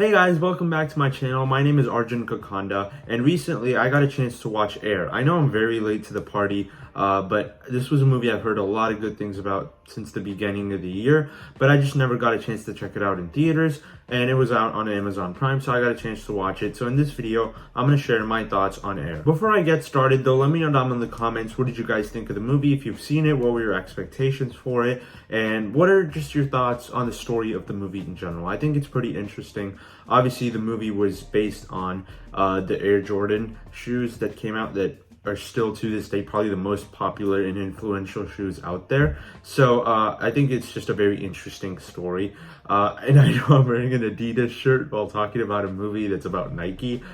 Hey guys, welcome back to my channel. My name is Arjun, and recently I got a chance to watch Air. I know I'm very late to the party, but this was a movie I've heard a lot of good things about since the beginning of the year, but I just never got a chance to check it out in theaters, and it was out on Amazon Prime, so I got a chance to watch it. So in this video, I'm going to share my thoughts on Air. Before I get started though, let me know down in the comments, what did you guys think of the movie? If you've seen it, what were your expectations for it? And what are just your thoughts on the story of the movie in general? I think it's pretty interesting. Obviously, the movie was based on the Air Jordan shoes that came out that are still to this day probably the most popular and influential shoes out there. So I think it's just a very interesting story. And I know I'm wearing an Adidas shirt while talking about a movie that's about Nike.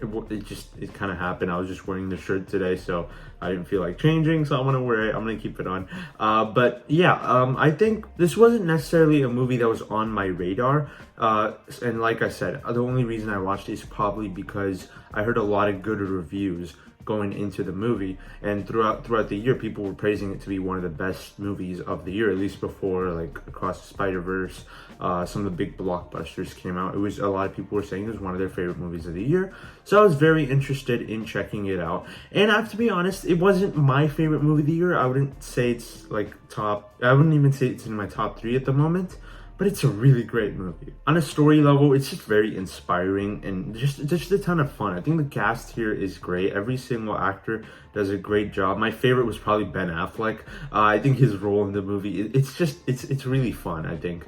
It kind of happened. I was just wearing the shirt today, so I didn't feel like changing, so I'm gonna wear it. I'm gonna keep it on. But yeah, I think this wasn't necessarily a movie that was on my radar. And like I said, the only reason I watched it is probably because I heard a lot of good reviews going into the movie, and throughout the year people were praising it to be one of the best movies of the year, at least before like Across the Spider-Verse, some of the big blockbusters came out. It was, a lot of people were saying it was one of their favorite movies of the year, so I was very interested in checking it out. And I have to be honest, it wasn't my favorite movie of the year. I wouldn't say it's like I wouldn't even say it's in my top 3 at the moment, but it's a really great movie. On a story level, it's just very inspiring and just a ton of fun. I think the cast here is great. Every single actor does a great job. My favorite was probably Ben Affleck. I think his role in the movie, it's really fun, I think.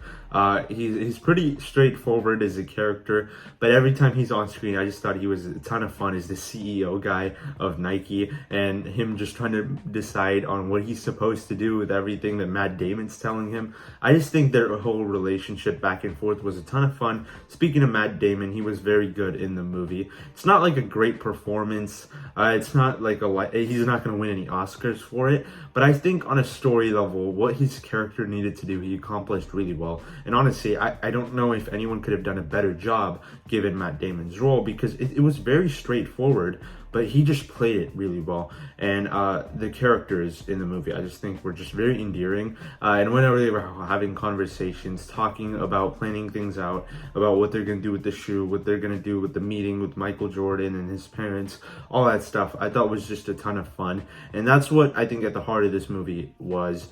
He's pretty straightforward as a character, but every time he's on screen, I just thought he was a ton of fun as the CEO guy of Nike, and him just trying to decide on what he's supposed to do with everything that Matt Damon's telling him. I just think their whole relationship back and forth was a ton of fun. Speaking of Matt Damon, he was very good in the movie. It's not like a great performance. It's not like he's not going to win any Oscars for it, but I think on a story level, what his character needed to do, he accomplished really well. And honestly, I don't know if anyone could have done a better job given Matt Damon's role, because it was very straightforward, but he just played it really well. And the characters in the movie, I just think were just very endearing. And whenever they were having conversations, talking about planning things out, about what they're going to do with the shoe, what they're going to do with the meeting with Michael Jordan and his parents, all that stuff, I thought was just a ton of fun. And that's what I think at the heart of this movie was,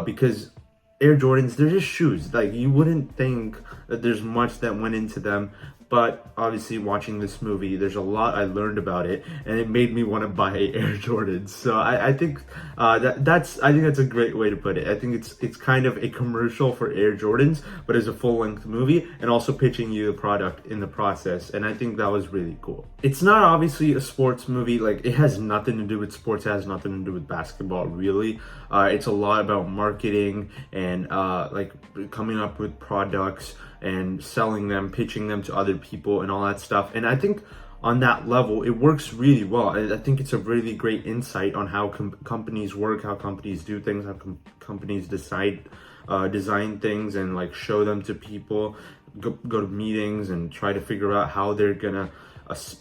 because Air Jordans, they're just shoes. Like, you wouldn't think that there's much that went into them, but obviously watching this movie, there's a lot I learned about it, and it made me want to buy Air Jordans. So I think that's a great way to put it. I think it's kind of a commercial for Air Jordans, but as a full-length movie, and also pitching you the product in the process. And I think that was really cool. It's not obviously a sports movie. Like, it has nothing to do with sports. It has nothing to do with basketball, really. It's a lot about marketing and like coming up with products and selling them, pitching them to other people and all that stuff. And I think on that level, it works really well. I think it's a really great insight on how companies work, how companies do things, how companies design things and like show them to people, go to meetings and try to figure out how they're gonna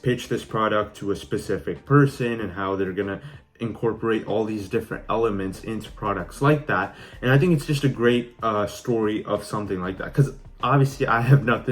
pitch this product to a specific person, and how they're gonna incorporate all these different elements into products like that. And I think it's just a great story of something like that, because obviously I have no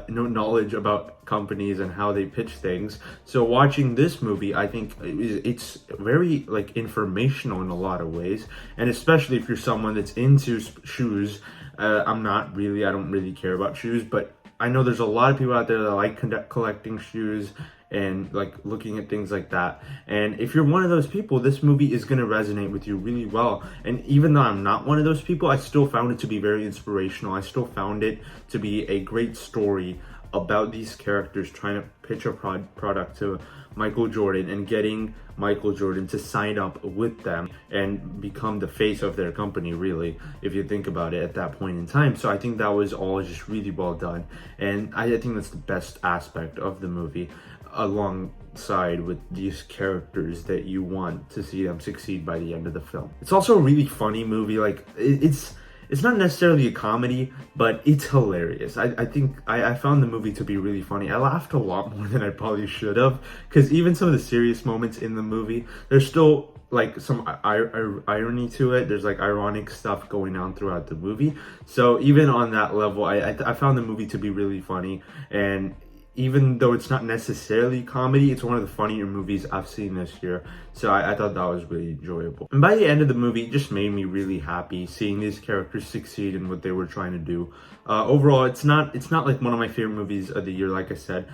knowledge about companies and how they pitch things. So watching this movie, I think it's very like informational in a lot of ways, and especially if you're someone that's into shoes. I don't really care about shoes, but I know there's a lot of people out there that like collecting shoes and like looking at things like that. And if you're one of those people, this movie is going to resonate with you really well. And even though I'm not one of those people, I still found it to be very inspirational. I still found it to be a great story about these characters trying to pitch a product to Michael Jordan and getting Michael Jordan to sign up with them and become the face of their company, really, if you think about it at that point in time. So I think that was all just really well done. And I think that's the best aspect of the movie, alongside with these characters that you want to see them succeed by the end of the film. It's also a really funny movie. Like, it's not necessarily a comedy, but it's hilarious. I think I found the movie to be really funny. I laughed a lot more than I probably should have, because even some of the serious moments in the movie, they're still like some irony to it. There's like ironic stuff going on throughout the movie. So even on that level, I found the movie to be really funny. And even though it's not necessarily comedy, it's one of the funnier movies I've seen this year. So I thought that was really enjoyable. And by the end of the movie, it just made me really happy seeing these characters succeed in what they were trying to do. Overall, it's not like one of my favorite movies of the year. Like I said,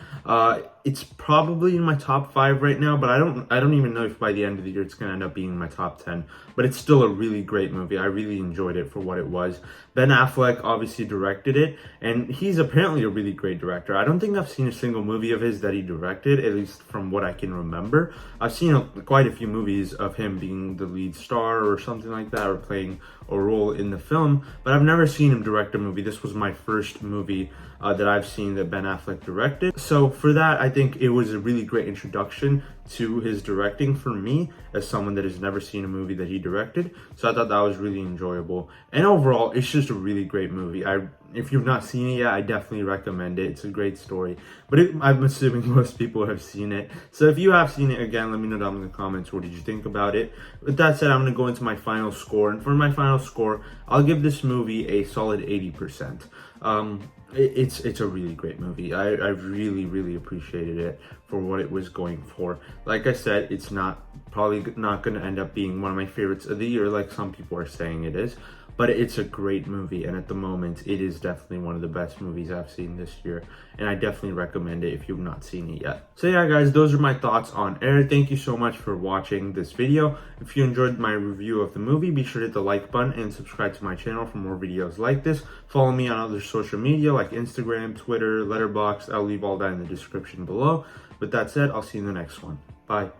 it's probably in my top 5 right now, but I don't even know if by the end of the year it's gonna end up being in my top 10. But it's still a really great movie. I really enjoyed it for what it was. Ben Affleck obviously directed it, and he's apparently a really great director. I don't think I've seen a single movie of his that he directed, at least from what I can remember. I've seen quite a few movies of him being the lead star or something like that, or playing a role in the film, but I've never seen him direct a movie. This was my first movie that I've seen that Ben Affleck directed. So for that, I think it was a really great introduction to his directing for me as someone that has never seen a movie that he directed. So I thought that was really enjoyable. And overall, it's just a really great movie. If you've not seen it yet, I definitely recommend it. It's a great story. But I'm assuming most people have seen it. So if you have seen it, again, let me know down in the comments, what did you think about it? With that said, I'm going to go into my final score. And for my final score, I'll give this movie a solid 80%. It's a really great movie. I really appreciated it for what it was going for. Like I said, it's probably not going to end up being one of my favorites of the year like some people are saying it is, but it's a great movie, and at the moment it is definitely one of the best movies I've seen this year, and I definitely recommend it if you've not seen it yet. So yeah guys, those are my thoughts on Air. Thank you so much for watching this video. If you enjoyed my review of the movie, be sure to hit the like button and subscribe to my channel for more videos like this. Follow me on other social media like Instagram, Twitter, Letterboxd. I'll leave all that in the description below. With that said, I'll see you in the next one. Bye.